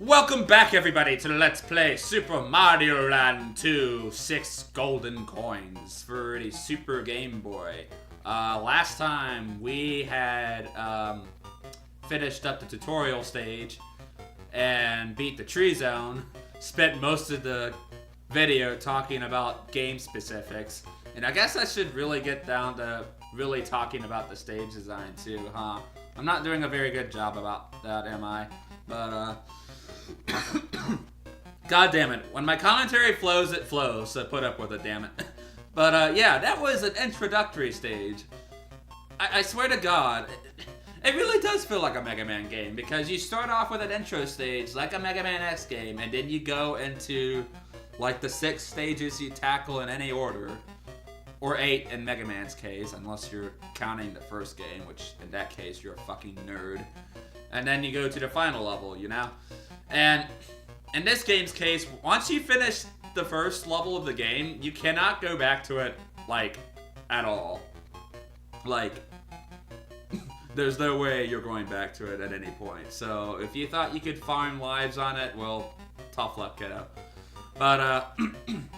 Welcome back, everybody, to Let's Play Super Mario Land 2 6 Golden Coins for the Super Game Boy. Last time we had finished up the tutorial stage and beat the tree zone. Spent most of the video talking about game specifics. And I guess I should really get down to really talking about the stage design too, huh? I'm not doing a very good job about that, am I? But, God damn it. When my commentary flows, it flows, so put up with it, damn it. But, yeah, that was an introductory stage. I swear to God, it really does feel like a Mega Man game, because you start off with an intro stage, like a Mega Man X game, and then you go into, like, the 6 stages you tackle in any order. Or 8 in Mega Man's case, unless you're counting the first game, which, in that case, you're a fucking nerd. And then you go to the final level, you know? And in this game's case, once you finish the first level of the game, you cannot go back to it, like, at all. Like, there's no way you're going back to it at any point. So, if you thought you could farm lives on it, well, tough luck, kiddo. But,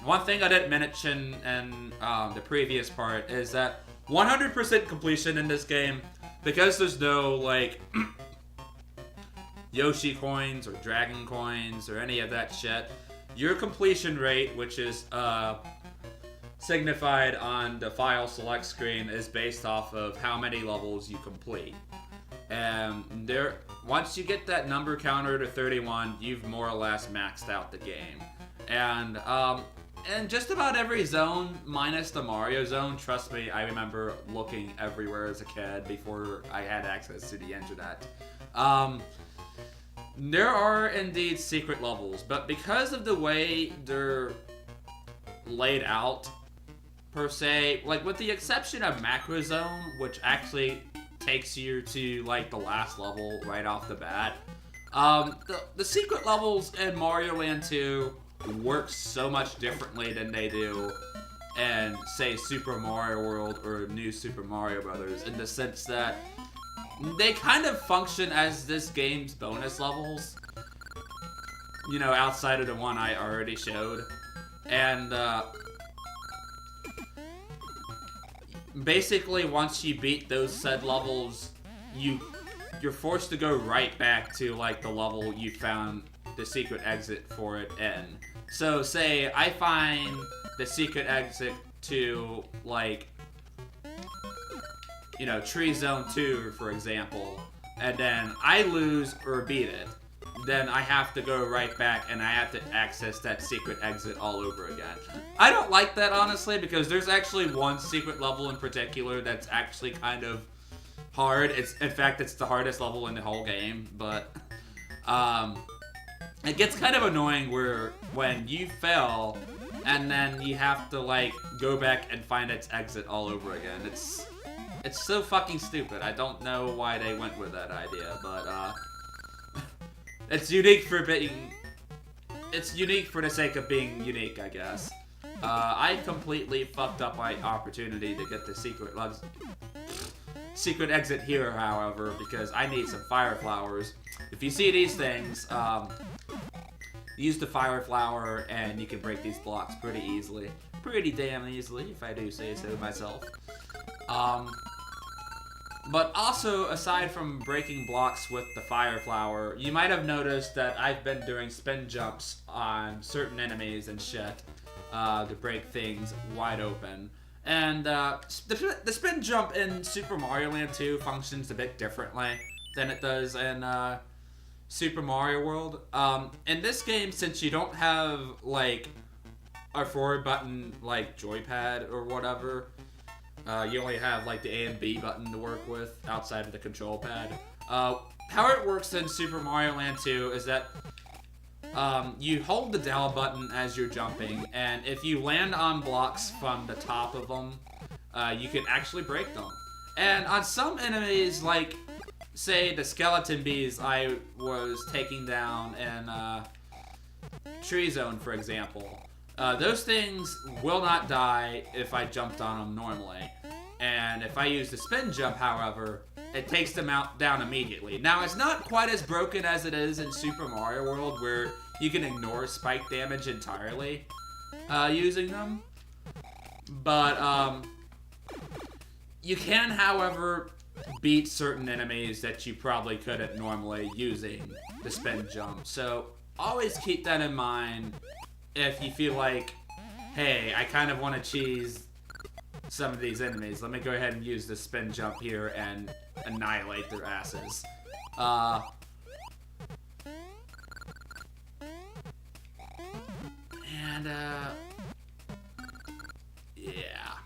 one thing I didn't mention in the previous part is that 100% completion in this game, because there's no, like, Yoshi coins or Dragon coins or any of that shit, your completion rate, which is signified on the file select screen, is based off of how many levels you complete. And once you get that number counter to 31, you've more or less maxed out the game. And just about every zone, minus the Mario zone, trust me, I remember looking everywhere as a kid before I had access to the internet. There are indeed secret levels, but because of the way they're laid out, per se, like with the exception of Macro Zone, which actually takes you to like the last level right off the bat, the secret levels in Mario Land 2 work so much differently than they do in, say, Super Mario World or New Super Mario Brothers, in the sense that they kind of function as this game's bonus levels, you know, outside of the one I already showed. And basically, once you beat those said levels, you're forced to go right back to like the level you found the secret exit for it in. So say I find the secret exit to, like, you know, Tree Zone 2, for example, and then I lose or beat it, then I have to go right back and I have to access that secret exit all over again. I don't like that, honestly, because there's actually one secret level in particular that's actually kind of hard. In fact, it's the hardest level in the whole game, but it gets kind of annoying when you fail and then you have to, like, go back and find its exit all over again. It's so fucking stupid. I don't know why they went with that idea, but it's unique for the sake of being unique, I guess. I completely fucked up my opportunity to get the secret exit here, however, because I need some fire flowers. If you see these things, use the fire flower and you can break these blocks pretty easily. Pretty damn easily, if I do say so myself. But also, aside from breaking blocks with the fire flower, you might have noticed that I've been doing spin jumps on certain enemies and shit to break things wide open. And the spin jump in Super Mario Land 2 functions a bit differently than it does in Super Mario World. In this game, since you don't have, like, a forward button, like, joypad or whatever, you only have, like, the A and B button to work with outside of the control pad. How it works in Super Mario Land 2 is that you hold the down button as you're jumping, and if you land on blocks from the top of them, you can actually break them. And on some enemies, like, say, the skeleton bees I was taking down in Tree Zone, for example, those things will not die if I jumped on them normally. And if I use the spin jump, however, it takes them down immediately. Now, it's not quite as broken as it is in Super Mario World, where you can ignore spike damage entirely using them. But you can, however, beat certain enemies that you probably couldn't normally using the spin jump. So always keep that in mind if you feel like, hey, I kind of want to cheese some of these enemies. Let me go ahead and use the spin jump here and annihilate their asses. Yeah.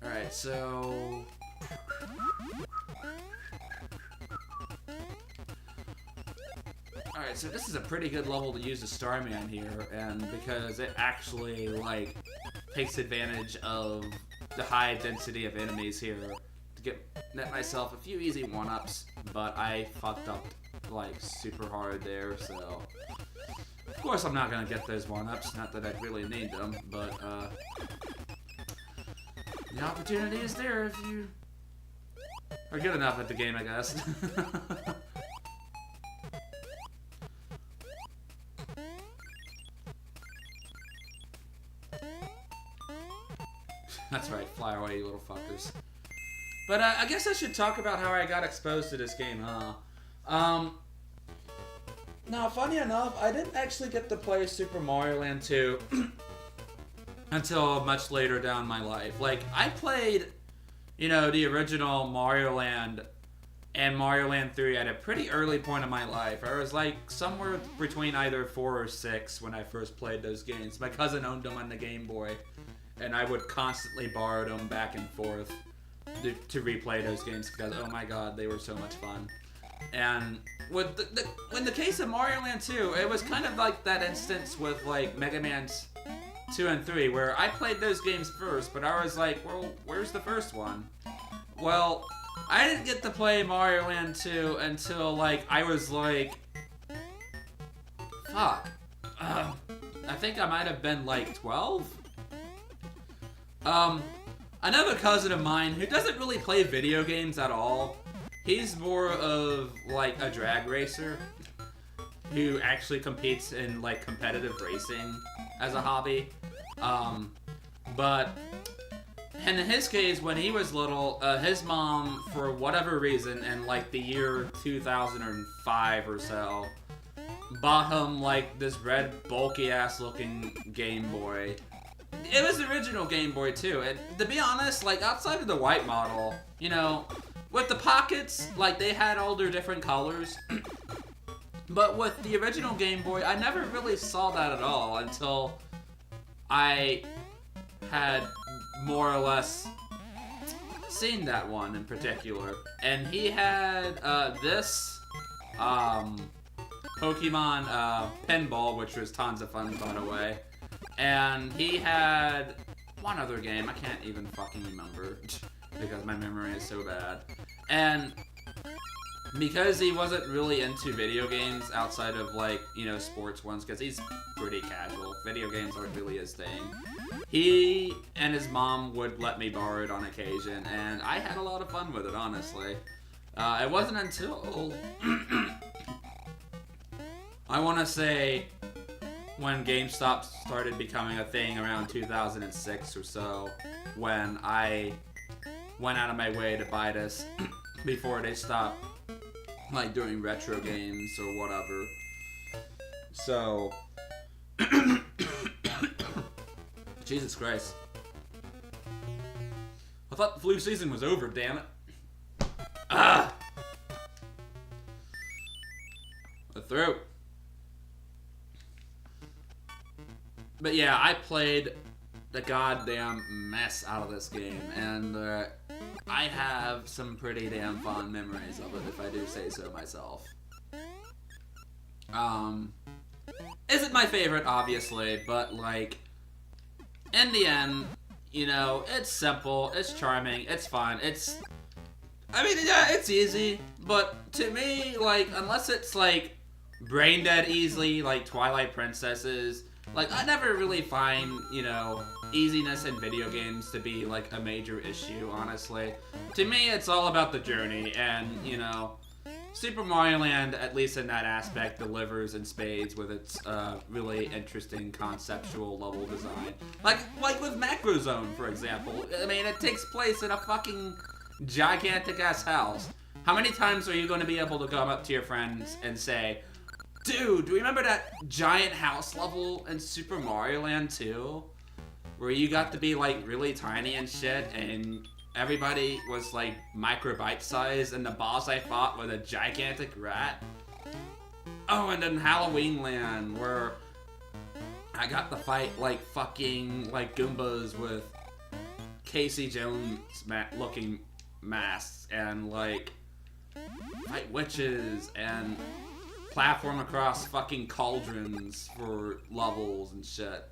Alright, so... Alright, so this is a pretty good level to use the Starman here, and because it actually, like, takes advantage of the high density of enemies here to net myself a few easy one-ups, but I fucked up, like, super hard there, so... Of course I'm not gonna get those one-ups, not that I really need them, but, the opportunity is there if you are good enough at the game, I guess. That's right, fly away, you little fuckers. But I guess I should talk about how I got exposed to this game, huh? Now, funny enough, I didn't actually get to play Super Mario Land 2 until much later down my life. Like, I played, you know, the original Mario Land and Mario Land 3 at a pretty early point in my life. I was like somewhere between either 4 or 6 when I first played those games. My cousin owned them on the Game Boy, and I would constantly borrow them back and forth to replay those games because, oh my god, they were so much fun. And with in the case of Mario Land 2, it was kind of like that instance with like Mega Man 2 and 3, where I played those games first, but I was like, well, where's the first one? Well, I didn't get to play Mario Land 2 until, like, I was like, fuck. I think I might have been, like, 12? Another cousin of mine who doesn't really play video games at all, he's more of, like, a drag racer who actually competes in, like, competitive racing as a hobby. But in his case, when he was little, his mom, for whatever reason, in, like, the year 2005 or so, bought him, like, this red, bulky-ass looking Game Boy. It was the original Game Boy, too. And to be honest, like, outside of the white model, you know, with the pockets, like, they had all their different colors. But with the original Game Boy, I never really saw that at all until I had more or less seen that one in particular. And he had this Pokemon Pinball, which was tons of fun, by the way. And he had one other game, I can't even fucking remember because my memory is so bad. And because he wasn't really into video games outside of, like, you know, sports ones, because he's pretty casual. Video games aren't really his thing. He and his mom would let me borrow it on occasion, and I had a lot of fun with it, honestly. It wasn't until I want to say when GameStop started becoming a thing around 2006 or so, when I went out of my way to buy this before they stopped, like, doing retro games or whatever. So, Jesus Christ. I thought the flu season was over, damn it. Ah! The throat. But yeah, I played the goddamn mess out of this game, and I have some pretty damn fond memories of it, if I do say so myself. Isn't my favorite, obviously, but, like, in the end, you know, it's simple, it's charming, it's fun, I mean, yeah, it's easy, but to me, like, unless it's, like, brain dead easily, like Twilight Princesses, Like, I never really find, you know, easiness in video games to be, like, a major issue, honestly. To me, it's all about the journey, and, you know, Super Mario Land, at least in that aspect, delivers in spades with its really interesting conceptual level design. Like with Macro Zone, for example. I mean, it takes place in a fucking gigantic-ass house. How many times are you going to be able to come up to your friends and say, dude, do you remember that giant house level in Super Mario Land 2? Where you got to be, like, really tiny and shit, and everybody was, like, micro-bite size, and the boss I fought was a gigantic rat? Oh, and then Halloween Land, where I got to fight, like, fucking, like, Goombas with Casey Jones-looking masks, and, like, fight witches, and platform across fucking cauldrons for levels and shit.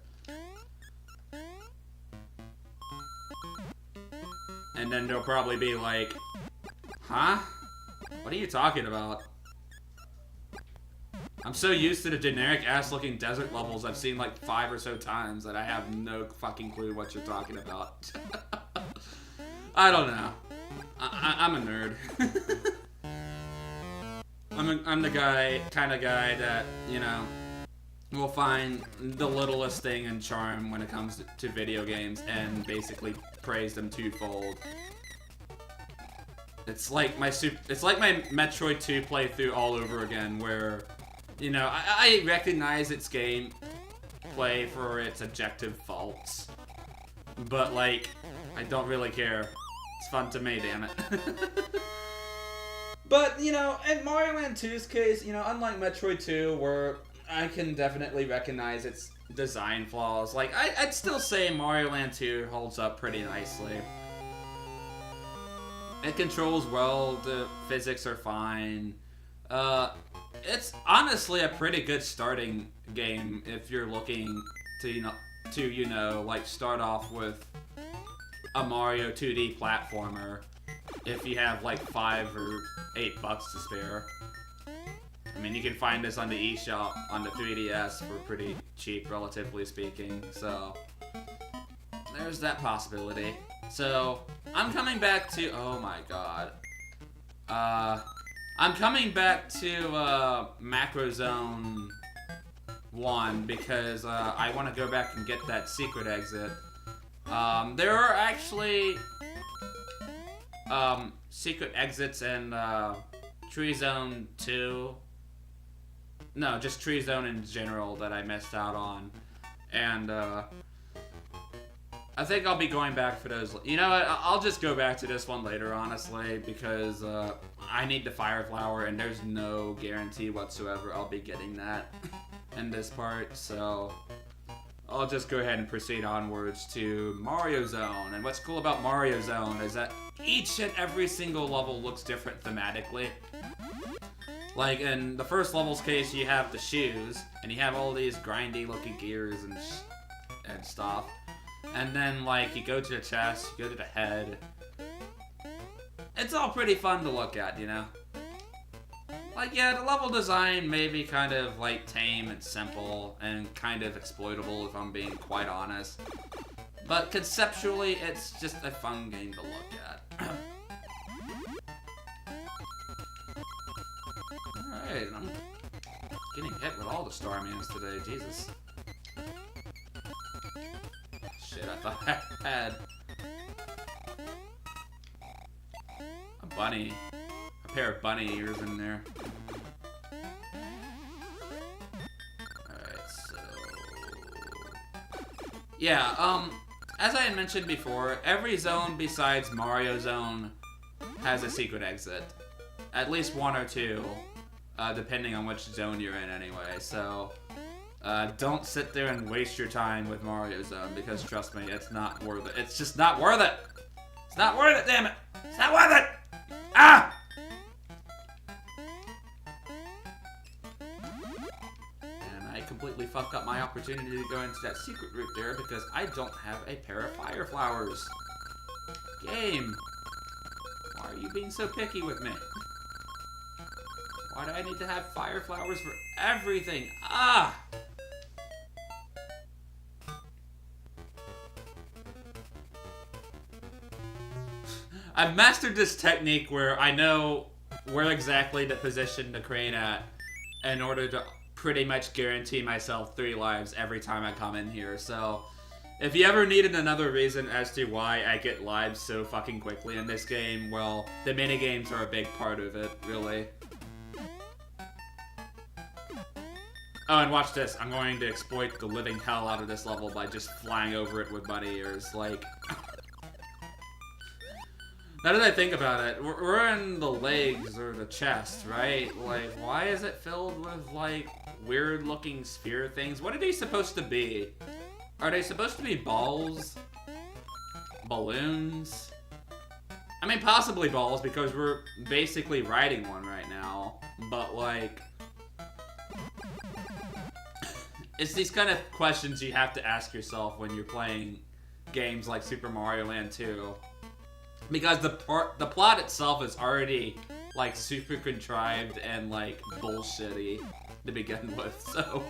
And then they'll probably be like, huh? What are you talking about? I'm so used to the generic ass looking desert levels I've seen like 5 or so times that I have no fucking clue what you're talking about. I don't know. I'm a nerd. I'm the kind of guy that, you know, will find the littlest thing and charm when it comes to video games and basically praise them twofold. It's like my Metroid 2 playthrough all over again, where, you know, I recognize its gameplay for its objective faults, but like, I don't really care. It's fun to me, damn it. But, you know, in Mario Land 2's case, you know, unlike Metroid 2, where I can definitely recognize its design flaws, like, I'd still say Mario Land 2 holds up pretty nicely. It controls well, the physics are fine. It's honestly a pretty good starting game if you're looking to, like, start off with a Mario 2D platformer. If you have like $5 or $8 to spare. I mean, you can find this on the eShop on the 3DS for pretty cheap, relatively speaking. So there's that possibility. So I'm coming back to, oh my god. I'm coming back to Macro Zone 1 because I want to go back and get that secret exit. There are actually secret exits in Tree Zone 2. No, just Tree Zone in general that I missed out on. And I think I'll be going back for those. You know what? I'll just go back to this one later, honestly, because I need the Fire Flower, and there's no guarantee whatsoever I'll be getting that in this part. So I'll just go ahead and proceed onwards to Mario Zone. And what's cool about Mario Zone is that each and every single level looks different thematically. Like in the first level's case, you have the shoes, and you have all these grindy looking gears and stuff. And then like you go to the chest, you go to the head. It's all pretty fun to look at, you know? Like, yeah, the level design may be kind of, like, tame and simple and kind of exploitable, if I'm being quite honest. But conceptually, it's just a fun game to look at. Alright, I'm getting hit with all the Starmans today, Jesus. Shit, I thought I had a bunny. Pair of bunny ears in there. Alright, so yeah, as I had mentioned before, every zone besides Mario Zone has a secret exit. At least one or two, depending on which zone you're in anyway, so don't sit there and waste your time with Mario Zone, because trust me, it's not worth it. It's just not worth it! It's not worth it, damn it! It's not worth it! Ah! Completely fucked up my opportunity to go into that secret route there because I don't have a pair of Fire Flowers. Game, why are you being so picky with me? Why do I need to have Fire Flowers for everything? Ah! I've mastered this technique where I know where exactly to position the crane at in order to pretty much guarantee myself 3 lives every time I come in here. So if you ever needed another reason as to why I get lives so fucking quickly in this game, well, the minigames are a big part of it, really. Oh, and watch this. I'm going to exploit the living hell out of this level by just flying over it with bunny ears. Like, now that I think about it, we're in the legs or the chest, right? Like, why is it filled with, like, weird-looking sphere things? What are they supposed to be? Are they supposed to be balls? Balloons? I mean, possibly balls, because we're basically riding one right now. But, like, it's these kind of questions you have to ask yourself when you're playing games like Super Mario Land 2. Because the plot itself is already, like, super contrived and, like, bullshitty to begin with, so...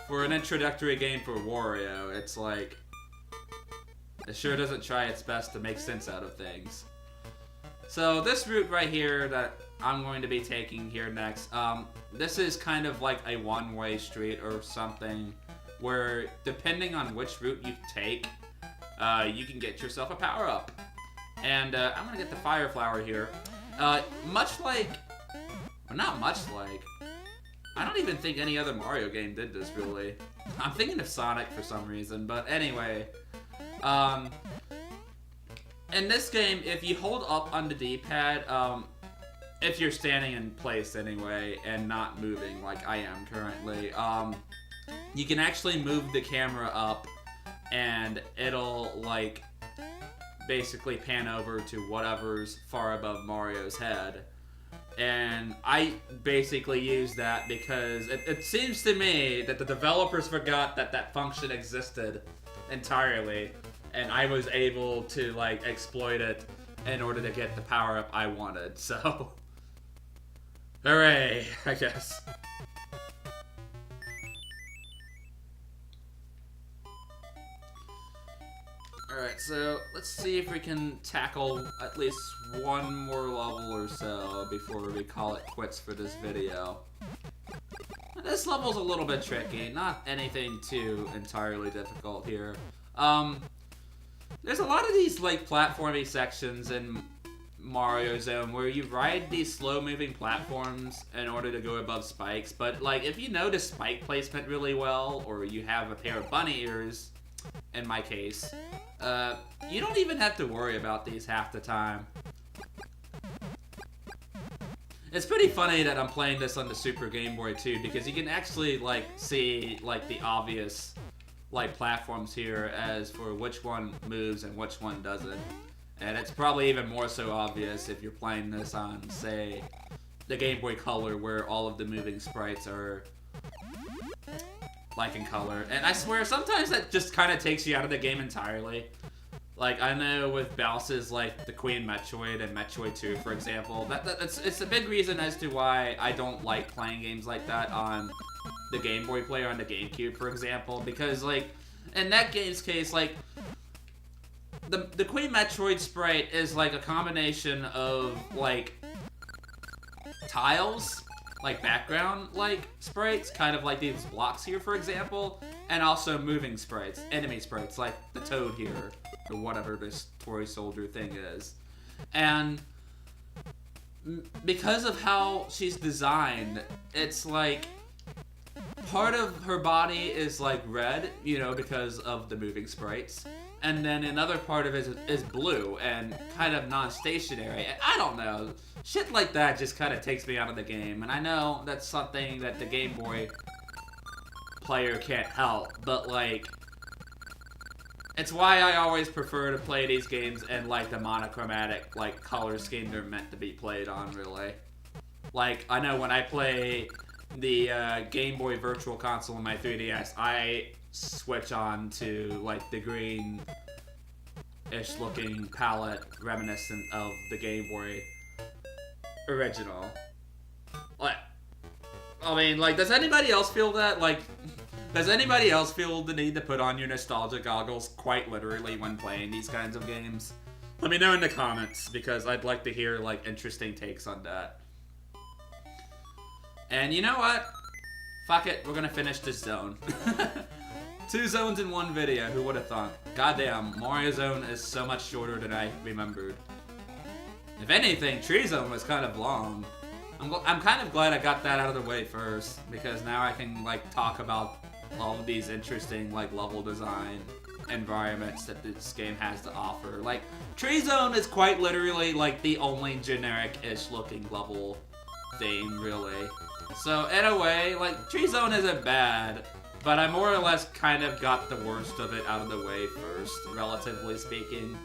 For an introductory game for Wario, it's like... it sure doesn't try its best to make sense out of things. So this route right here that I'm going to be taking here next, this is kind of like a one-way street or something, where depending on which route you take, you can get yourself a power-up. And I'm gonna get the Fire Flower here. Much like, well, not much like, I don't even think any other Mario game did this, really. I'm thinking of Sonic for some reason, but anyway. In this game, if you hold up on the D-pad, if you're standing in place anyway, and not moving like I am currently, you can actually move the camera up, and it'll, like, basically pan over to whatever's far above Mario's head. And I basically use that because it seems to me that the developers forgot that that function existed entirely, and I was able to, like, exploit it in order to get the power-up I wanted, so... hooray, I guess. Alright, so let's see if we can tackle at least one more level or so before we call it quits for this video. This level's a little bit tricky, not anything too entirely difficult here. There's a lot of these, like, platformy sections in Mario Zone where you ride these slow-moving platforms in order to go above spikes, but, like, if you know the spike placement really well, or you have a pair of bunny ears, in my case, you don't even have to worry about these half the time. It's pretty funny that I'm playing this on the Super Game Boy too, because you can actually, like, see, like, the obvious, like, platforms here as for which one moves and which one doesn't. And it's probably even more so obvious if you're playing this on, say, the Game Boy Color, where all of the moving sprites are, like, in color. And I swear, sometimes that just kind of takes you out of the game entirely. Like, I know with Bowser's, like, the Queen Metroid and Metroid 2, for example, it's a big reason as to why I don't like playing games like that on the Game Boy player on the GameCube, for example, because, like, in that game's case, like, the Queen Metroid sprite is, like, a combination of, like, tiles, like, background, like, sprites, kind of like these blocks here, for example, and also moving sprites, enemy sprites, like the Toad here, or whatever this toy soldier thing is. And because of how she's designed, it's like part of her body is, like, red, you know, because of the moving sprites, and then another part of it is blue and kind of non-stationary. I don't know. Shit like that just kind of takes me out of the game, and I know that's something that the Game Boy player can't help, but, like, it's why I always prefer to play these games in, like, the monochromatic, like, color scheme they're meant to be played on, really. Like, I know when I play the Game Boy Virtual Console in my 3DS, I switch on to, like, the green-ish looking palette reminiscent of the Game Boy original. Like, I mean, like, does anybody else feel that? Like, does anybody else feel the need to put on your nostalgia goggles quite literally when playing these kinds of games? Let me know in the comments, because I'd like to hear, like, interesting takes on that. And you know what? Fuck it, we're gonna finish this zone. 2 zones in one video, who would have thought? Goddamn, Mario Zone is so much shorter than I remembered. If anything, Tree Zone was kind of long. I'm kind of glad I got that out of the way first, because now I can, like, talk about all of these interesting, like, level design environments that this game has to offer. Like, Tree Zone is quite literally, like, the only generic-ish looking level theme, really. So, in a way, like, Tree Zone isn't bad, but I more or less kind of got the worst of it out of the way first, relatively speaking.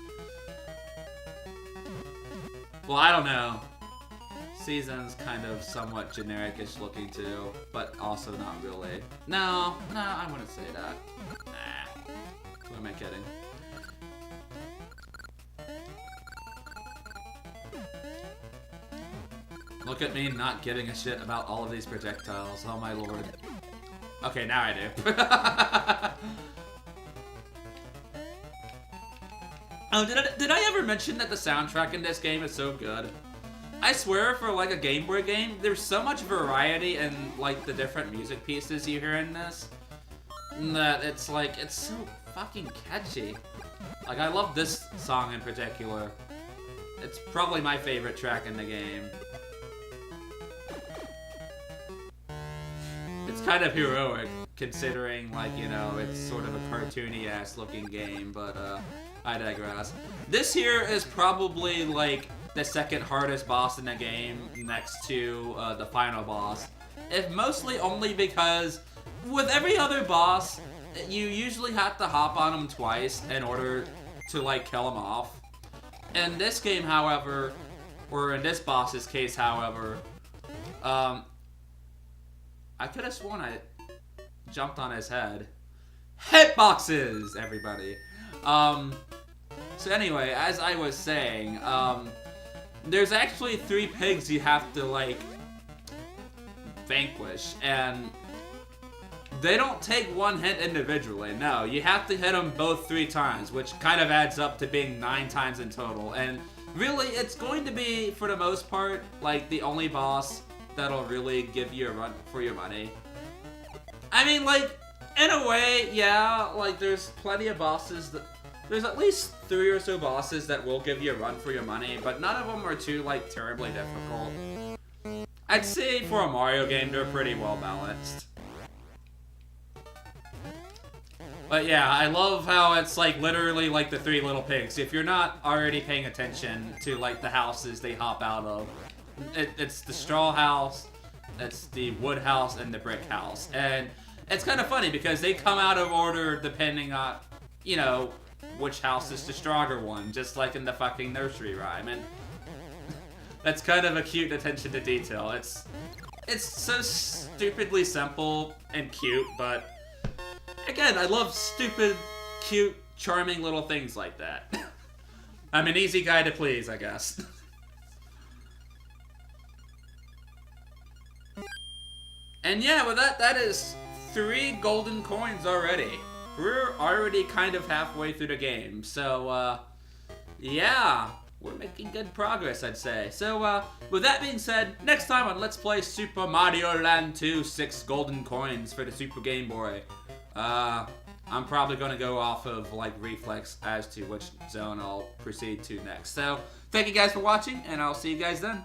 Well, I don't know. Season's kind of somewhat generic-ish looking too, but also not really. No, I wouldn't say that. Nah. Who am I kidding? Look at me not giving a shit about all of these projectiles. Oh my lord. Okay, now I do. Oh, did I ever mention that the soundtrack in this game is so good? I swear, for like a Game Boy game, there's so much variety in like the different music pieces you hear in this that it's like, it's so fucking catchy. Like, I love this song in particular. It's probably my favorite track in the game. It's kind of heroic, considering, like, you know, it's sort of a cartoony-ass looking game, but, I digress. This here is probably, like, the second hardest boss in the game, next to, the final boss. If mostly only because, with every other boss, you usually have to hop on him twice in order to, like, kill him off. In this game, however, or in this boss's case, however, I could have sworn I jumped on his head. Hitboxes, everybody. So anyway, as I was saying, there's actually 3 pigs you have to, like, vanquish, and they don't take one hit individually. No, you have to hit them both 3 times, which kind of adds up to being 9 times in total. And really, it's going to be, for the most part, like, the only boss that'll really give you a run for your money. I mean, like, in a way, yeah, like, there's plenty of bosses that... There's at least 3 or so bosses that will give you a run for your money, but none of them are too, like, terribly difficult. I'd say for a Mario game, they're pretty well balanced. But yeah, I love how it's, like, literally like the 3 little pigs. If you're not already paying attention to, like, the houses they hop out of, it's the straw house, it's the wood house, and the brick house. And it's kind of funny because they come out of order depending on, you know, which house is the stronger one, just like in the fucking nursery rhyme. And that's kind of a cute attention to detail. It's so stupidly simple and cute, but again, I love stupid, cute, charming little things like that. I'm an easy guy to please, I guess. And yeah, with that is 3 golden coins already. We're already kind of halfway through the game, so, yeah, we're making good progress, I'd say. So, with that being said, next time on Let's Play Super Mario Land 2, 6 golden coins for the Super Game Boy. I'm probably gonna go off of, like, reflex as to which zone I'll proceed to next. So, thank you guys for watching, and I'll see you guys then.